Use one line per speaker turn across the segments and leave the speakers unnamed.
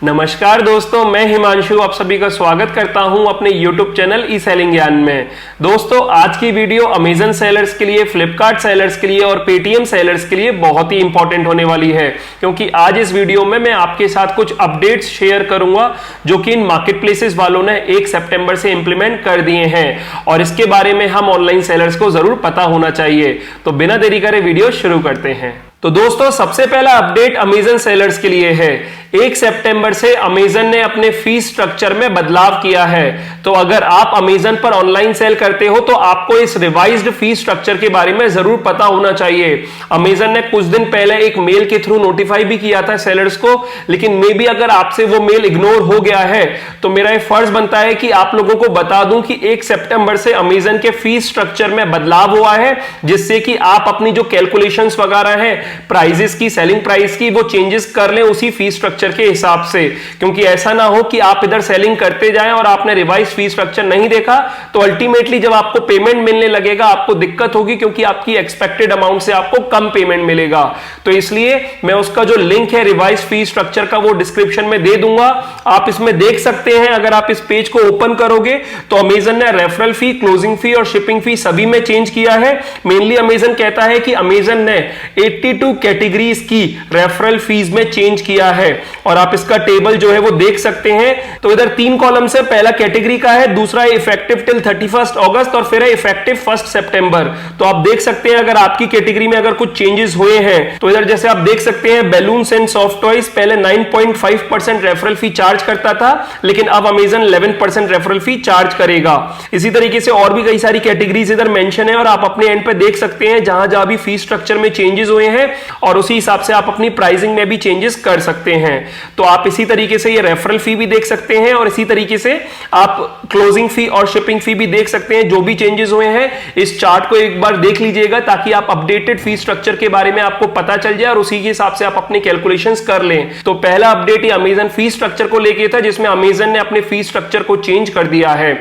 नमस्कार दोस्तों, मैं हिमांशु आप सभी का स्वागत करता हूं अपने YouTube चैनल ई सेलिंग ज्ञान में। दोस्तों, आज की वीडियो अमेजन सेलर्स के लिए, फ्लिपकार्ट सेलर्स के लिए और पेटीएम सेलर्स के लिए बहुत ही इंपॉर्टेंट होने वाली है, क्योंकि आज इस वीडियो में मैं आपके साथ कुछ अपडेट्स शेयर करूंगा जो कि इन मार्केट प्लेसेस वालों ने 1 सितंबर से इंप्लीमेंट कर दिए हैं और इसके बारे में हम ऑनलाइन सेलर्स को जरूर पता होना चाहिए। तो बिना देरी करे वीडियो शुरू करते हैं। तो दोस्तों, सबसे पहला अपडेट अमेजन सेलर्स के लिए है। 1 सितंबर से अमेजन ने अपने फीस स्ट्रक्चर में बदलाव किया है। तो अगर आप अमेजन पर ऑनलाइन सेल करते हो तो आपको इस रिवाइज्ड फीस स्ट्रक्चर के बारे में जरूर पता होना चाहिए। अमेजन ने कुछ दिन पहले एक मेल के थ्रू नोटिफाई भी किया था सेलर्स को, लेकिन मे बी अगर आपसे वो मेल इग्नोर हो गया है तो मेरा ये फर्ज बनता है कि आप लोगों को बता दूं कि 1 सितंबर से अमेजन के फीस स्ट्रक्चर में बदलाव हुआ है, जिससे कि आप अपनी जो कैलकुलेशंस वगैरह है प्राइजेस की, सेलिंग प्राइस की, वो चेंजेस कर लें उसी फीस स्ट्रक्चर के हिसाब से। क्योंकि ऐसा ना हो कि आप इधर सेलिंग करते जाएं और आपने रिवाइज फीस स्ट्रक्चर नहीं देखा तो अल्टीमेटली जब आपको पेमेंट मिलने लगेगा आपको दिक्कत होगी, क्योंकि आपकी एक्सपेक्टेड अमाउंट से आपको कम पेमेंट मिलेगा। तो इसलिए मैं उसका जो लिंक है रिवाइज फीस स्ट्रक्चर का वो डिस्क्रिप्शन में दे दूंगा, आप इसमें देख सकते हैं। अगर आप इस पेज को ओपन करोगे तो अमेजन ने रेफरल फी, क्लोजिंग फी और शिपिंग फी सभी में चेंज किया है। मेनली अमेजन कहता है कि अमेजन ने 82 कैटेगरीज की रेफरल फीस में चेंज किया है और आप इसका टेबल जो है वो देख सकते हैं। तो इधर 3 कॉलम से, पहला कैटेगरी का है, दूसरा है इफेक्टिव टिल 31 अगस्त और फिर है इफेक्टिव 1 सितंबर। तो आप देख सकते हैं अगर आपकी कैटेगरी में अगर कुछ चेंजेस हुए हैं तो इधर जैसे आप देख सकते हैं बैलून्स एंड सॉफ्ट टॉयज पहले 9.5% रेफरल फी चार्ज करता था, लेकिन अब अमेजन 11% रेफरल फी चार्ज करेगा। इसी तरीके से और भी कई सारी कैटेगरीज इधर मेंशन है और आप अपने एंड पे देख सकते हैं जहां जहां भी फीस स्ट्रक्चर में चेंजेस हुए हैं और उसी हिसाब से आप अपनी प्राइसिंग में भी चेंजेस कर सकते हैं। तो आप इसी तरीके से ये रेफरल फी भी देख सकते हैं और इसी तरीके से आप क्लोजिंग फी और शिपिंग फी भी देख सकते हैं। जो भी चेंजेस हुए हैं इस चार्ट को एक बार देख लीजिएगा ताकि आप अपडेटेड फी स्ट्रक्चर के बारे में आपको पता चल जाए और उसी के हिसाब से आप अपने कैलकुलेशंस कर लें। तो पहला अपडेट ये अमेजन फी स्ट्रक्चर को लेके था, जिसमें अमेजन ने अपने फी स्ट्रक्चर को चेंज कर दिया है।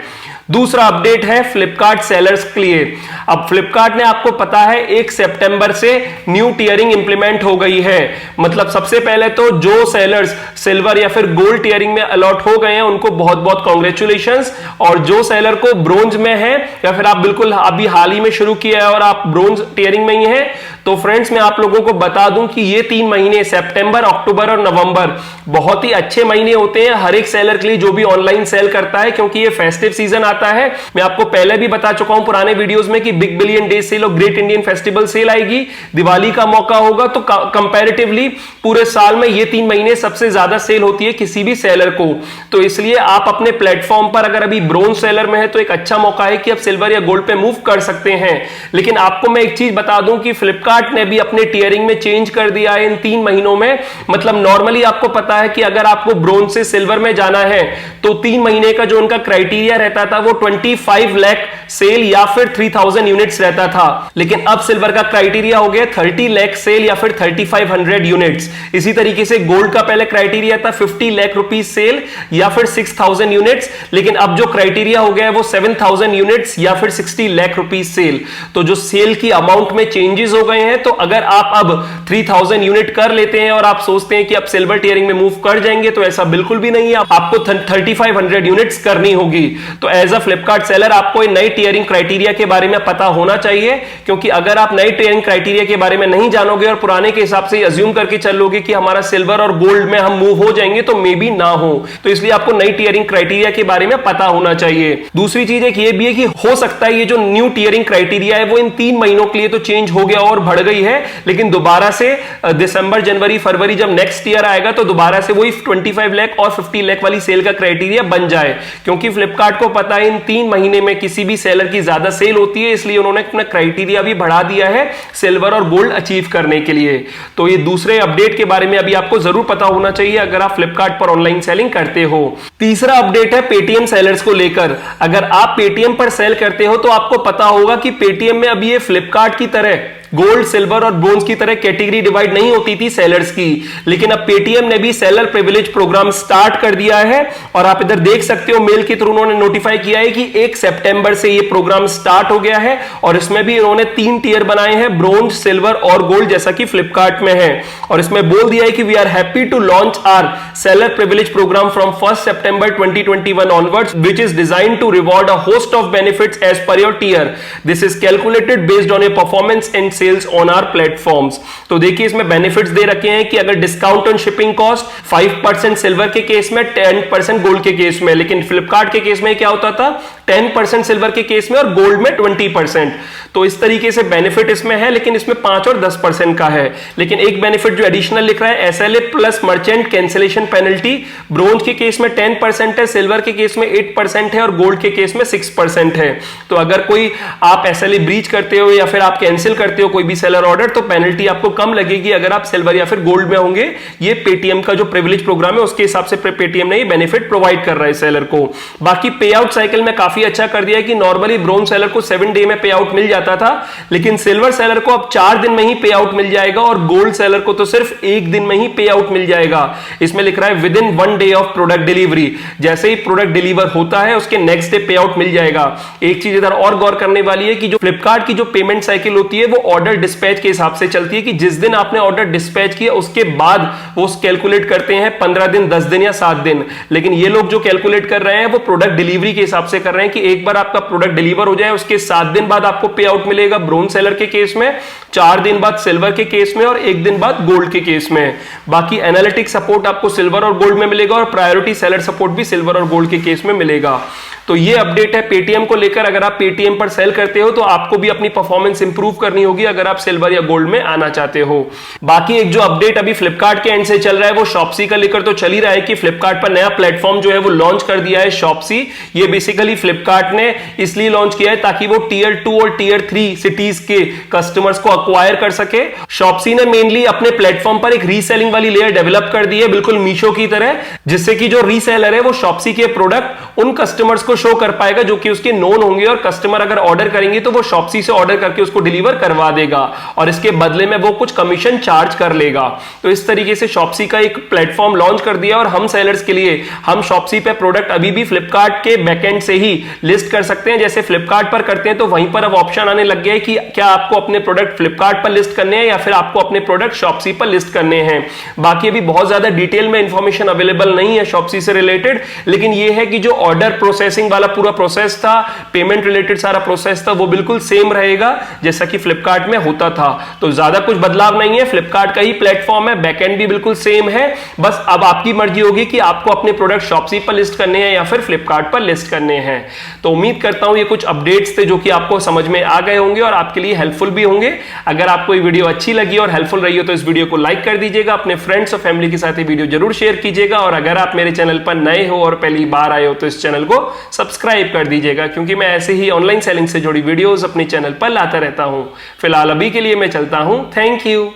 दूसरा अपडेट है फ्लिपकार्ट सेलर्स के लिए। अब फ्लिपकार्ट ने, आपको पता है, 1 सितंबर से न्यू टियरिंग इंप्लीमेंट हो गई है। मतलब सबसे पहले तो जो सेलर्स सिल्वर या फिर गोल्ड टियरिंग में अलॉट हो गए हैं उनको बहुत बहुत कांग्रेचुलेशंस, और जो सेलर को ब्रोंज में है या फिर आप बिल्कुल अभी हाल ही में शुरू किया है और आप ब्रोंज टियरिंग में ही है, तो फ्रेंड्स मैं आप लोगों को बता दूं कि ये 3 महीने सितंबर, अक्टूबर और नवंबर बहुत ही अच्छे महीने होते हैं हर एक सेलर के लिए जो भी ऑनलाइन सेल करता है, क्योंकि ये फेस्टिव सीजन आता है। मैं आपको पहले भी बता चुका हूं पुराने वीडियोस में कि बिग बिलियन डे सेल और ग्रेट इंडियन फेस्टिवल सेल आएगी, दिवाली का मौका होगा, तो कंपैरेटिवली पूरे साल में ये 3 महीने सबसे ज्यादा सेल होती है किसी भी सेलर को। तो इसलिए आप अपने प्लेटफॉर्म पर अगर अभी ब्रोंज सेलर में है तो एक अच्छा मौका है कि आप सिल्वर या गोल्ड पे मूव कर सकते हैं। लेकिन आपको मैं एक चीज बता दूं कि फ्लिपकार्ट ने भी अपने टियरिंग में चेंज कर दिया है इन 3 महीनों में। मतलब नॉर्मली आपको पता है कि अगर आपको ब्रोंज से सिल्वर में जाना है तो 3 महीने का जो उनका क्राइटेरिया रहता था वो 25 लाख सेल या फिर 3000 यूनिट्स रहता था, लेकिन अब सिल्वर का क्राइटेरिया हो गया 30 लाख सेल या फिर 3500 यूनिट्स। इसी तरीके से गोल्ड का पहले क्राइटेरिया था 50 लाख रुपीस सेल या फिर 6000 यूनिट्स, लेकिन अब जो क्राइटेरिया हो गया है वो 7000 यूनिट्स या फिर 60 लाख रुपीस सेल। तो जो सेल की अमाउंट में चेंजेस हो गए हैं, तो अगर आप अब 3000 यूनिट कर लेते हैं और आप सोचते हैं कि आप सिल्वर टियरिंग में मूव कर जाएंगे, तो ऐसा बिल्कुल भी नहीं है। आपको 3500 यूनिट्स करनी होगी। तो एज अ फ्लिपकार्ट सेलर आपको नई टियरिंग क्राइटेरिया के बारे में पता होना चाहिए, क्योंकि अगर आप नई टियरिंग क्राइटेरिया के बारे में नहीं जानोगे और पुराने के हिसाब से अज्यूम करके चलोगे कि हमारा सिल्वर और गोल्ड में हम मूव हो जाएंगे, तो मे बी ना हो। तो इसलिए आपको नई टियरिंग क्राइटेरिया के बारे में पता होना चाहिए। दूसरी चीज एक ये भी है कि हो सकता है ये जो न्यू टियरिंग क्राइटेरिया है वो इन 3 महीनों के लिए तो चेंज हो गया और बढ़ गई है, लेकिन दोबारा से दिसंबर, जनवरी, फरवरी जब नेक्स्ट ईयर आएगा तो दोबारा से वही 25 लाख और 50 लाख वाली सेल का क्राइटेरिया बन जाए। क्योंकि फ्लिपकार्ट को पता है इन 3 महीने में किसी भी सेलर की ज्यादा सेल होती है, इसलिए उन्होंने अपना क्राइटेरिया भी बढ़ा दिया है सिल्वर और गोल्ड अचीव करने के लिए। तो ये दूसरे अपडेट के बारे में अभी आपको जरूर पता होना चाहिए अगर आप फ्लिपकार्ट पर ऑनलाइन सेलिंग करते हो। तीसरा अपडेट है पेटीएम सेलर्स को लेकर। अगर आप पेटीएम पर सेल करते हो तो आपको पता होगा कि पेटीएम में अभी ये फ्लिपकार्ट की तरह गोल्ड, सिल्वर और ब्रोंज की तरह कैटेगरी डिवाइड नहीं होती थी सेलर्स की, लेकिन अब पेटीएम ने भी सेलर प्रिविलेज प्रोग्राम स्टार्ट कर दिया है। और आप इधर देख सकते हो मेल के थ्रू उन्होंने नोटिफाई किया है कि 1 सितंबर से ये प्रोग्राम स्टार्ट हो गया है और इसमें भी इन्होंने 3 टियर बनाए हैं, ब्रोंज, सिल्वर और गोल्ड, जैसा कि फ्लिपकार्ट में है। और इसमें बोल दिया है कि we are happy to launch our seller privilege program from 1 September 2021 onwards, which is designed to reward a host of benefits as per your tier. This is calculated based on your performance and sales on our platforms. तो देखिए इसमें benefits दे रखे हैं कि अगर discount on shipping cost 5% silver के case में, 10% गोल्ड के केस में, लेकिन फ्लिपकार्ट के केस में क्या होता था 10% सिल्वर के केस में और गोल्ड में 20%। तो इस तरीके से बेनिफिट इसमें है, लेकिन इसमें 5 और 10% का है। लेकिन एक बेनिफिट जो एडिशनल लिख रहा है SLA plus merchant cancellation penalty, bronze के केस में 10% है, सिल्वर के केस में 8% है और गोल्ड के केस में 6% है। तो अगर कोई आप एसएलए ब्रीच करते हो या फिर आप कैंसिल करते हो कोई भी सेलर ऑर्डर, तो पेनल्टी आपको कम लगेगी अगर आप सिल्वर या फिर गोल्ड में होंगे। ये पेटीएम का जो प्रिविलेज प्रोग्राम है उसके हिसाब से पेटीएम ने ये बेनिफिट प्रोवाइड कर रहा है सेलर को। बाकी पे आउट साइकिल में काफी अच्छा कर दिया है कि नॉर्मली ब्रोंज सेलर को 7 डे में पे आउट मिल जाता था, लेकिन सिल्वर सेलर को अब 4 दिन में ही पे आउट मिल जाएगा और गोल्ड सेलर को तो सिर्फ 1 दिन में ही पे आउट मिल जाएगा। इसमें लिख रहा है with in 1 day of product delivery, जैसे ही प्रोडक्ट डिलीवर होता है उसके नेक्स्ट डे पे आउट मिल जाएगा। एक चीज इधर और गौर करने वाली है कि जो फ्लिपकार्ट की जो पेमेंट साइकिल होती है वो ऑर्डर डिस्पैच के हिसाब से चलती है कि जिस दिन आपने ऑर्डर डिस्पैच किया उसके बाद वो कैलकुलेट करते हैं 15 दिन, 10 दिन या 7 दिन। लेकिन ये लोग जो कैलकुलेट कर रहे हैं वो प्रोडक्ट डिलीवरी के हिसाब से कर रहे हैं कि एक बार आपका प्रोडक्ट डिलीवर हो जाए उसके 7 दिन बाद आपको पे आउट मिलेगा ब्रोंज सेलर के केस में, 4 दिन बाद सिल्वर के केस में और 1 दिन बाद गोल्ड के केस में। बाकी एनालिटिक सपोर्ट आपको सिल्वर और गोल्ड में मिलेगा और प्रायोरिटी सेलर सपोर्ट भी सिल्वर और गोल्ड के केस में मिलेगा। तो ये अपडेट है पेटीएम को लेकर। अगर आप पेटीएम पर सेल करते हो तो आपको भी अपनी परफॉर्मेंस इंप्रूव करनी होगी अगर आप सिल्वर या गोल्ड में आना चाहते हो। बाकी एक जो अपडेट अभी फ्लिपकार्ट के एंड से चल रहा है वो शॉप्सी का लेकर तो चल ही रहा है कि फ्लिपकार्ट पर नया प्लेटफॉर्म जो है वो लॉन्च कर दिया है शॉप्सी। ये बेसिकली फ्लिपकार्ट ने इसलिए लॉन्च किया है ताकि वो टियर 2 और टियर 3 सिटीज के कस्टमर्स को अक्वायर कर सके। शॉप्सी ने मेनली अपने प्लेटफॉर्म पर एक रीसेलिंग वाली लेयर डेवलप कर दी है, बिल्कुल मीशो की तरह, जिससे कि जो रीसेलर है वो शॉप्सी के प्रोडक्ट उन कस्टमर्स को शो कर पाएगा जो कि उसके नोन होंगे और कस्टमर अगर ऑर्डर करेंगे तो वो शॉप्सी से ऑर्डर करके उसको डिलीवर करवा देगा और इसके बदले में वो कुछ कमीशन चार्ज कर लेगा। तो इस तरीके से शॉप्सी का एक प्लेटफॉर्म लॉन्च कर दिया और हम सेलर्स के लिए हम शॉप्सी पे प्रोडक्ट अभी भी फ्लिपकार्ट के बैकएंड से ही लिस्ट कर सकते हैं। जैसे फ्लिपकार्ट पर करते हैं तो वहीं पर अब ऑप्शन आने लग गया है कि क्या आपको अपने प्रोडक्ट फ्लिपकार्ट पर लिस्ट करने हैं या फिर आपको अपने प्रोडक्ट शॉप्सी पर लिस्ट करने हैं। बाकी अभी बहुत ज्यादा डिटेल में इंफॉर्मेशन अवेलेबल नहीं है शॉप्सी से रिलेटेड, लेकिन यह है कि जो ऑर्डर प्रोसेसिंग वाला पूरा प्रोसेस था, पेमेंट रिलेटेड सारा प्रोसेस था, वो बिल्कुल सेम रहेगा जैसा कि फ्लिपकार्ट में होता था। तो ज्यादा कुछ बदलाव नहीं है, फ्लिपकार्ट का ही प्लेटफॉर्म है, बैकएंड भी बिल्कुल सेम है। बस अब आपकी मर्जी होगी कि आपको अपने प्रोडक्ट शॉप्सी पर लिस्ट करने हैं या फिर फ्लिपकार्ट पर लिस्ट करने हैं। तो उम्मीद करता हूं ये कुछ अपडेट्स थे जो कि आपको समझ में आ गए होंगे और आपके लिए हेल्पफुल भी होंगे। अगर आपको ये वीडियो अच्छी लगी और हेल्पफुल रही हो तो इस वीडियो को लाइक कर दीजिएगा, अपने फ्रेंड्स और फैमिली के साथ ये वीडियो जरूर शेयर कीजिएगा और अगर आप मेरे चैनल पर नए हो और पहली बार आए हो तो इस चैनल को सब्सक्राइब कर दीजिएगा, क्योंकि मैं ऐसे ही ऑनलाइन सेलिंग से जुड़ी वीडियोस अपने चैनल पर लाता रहता हूं। फिलहाल अभी के लिए मैं चलता हूं। Thank you.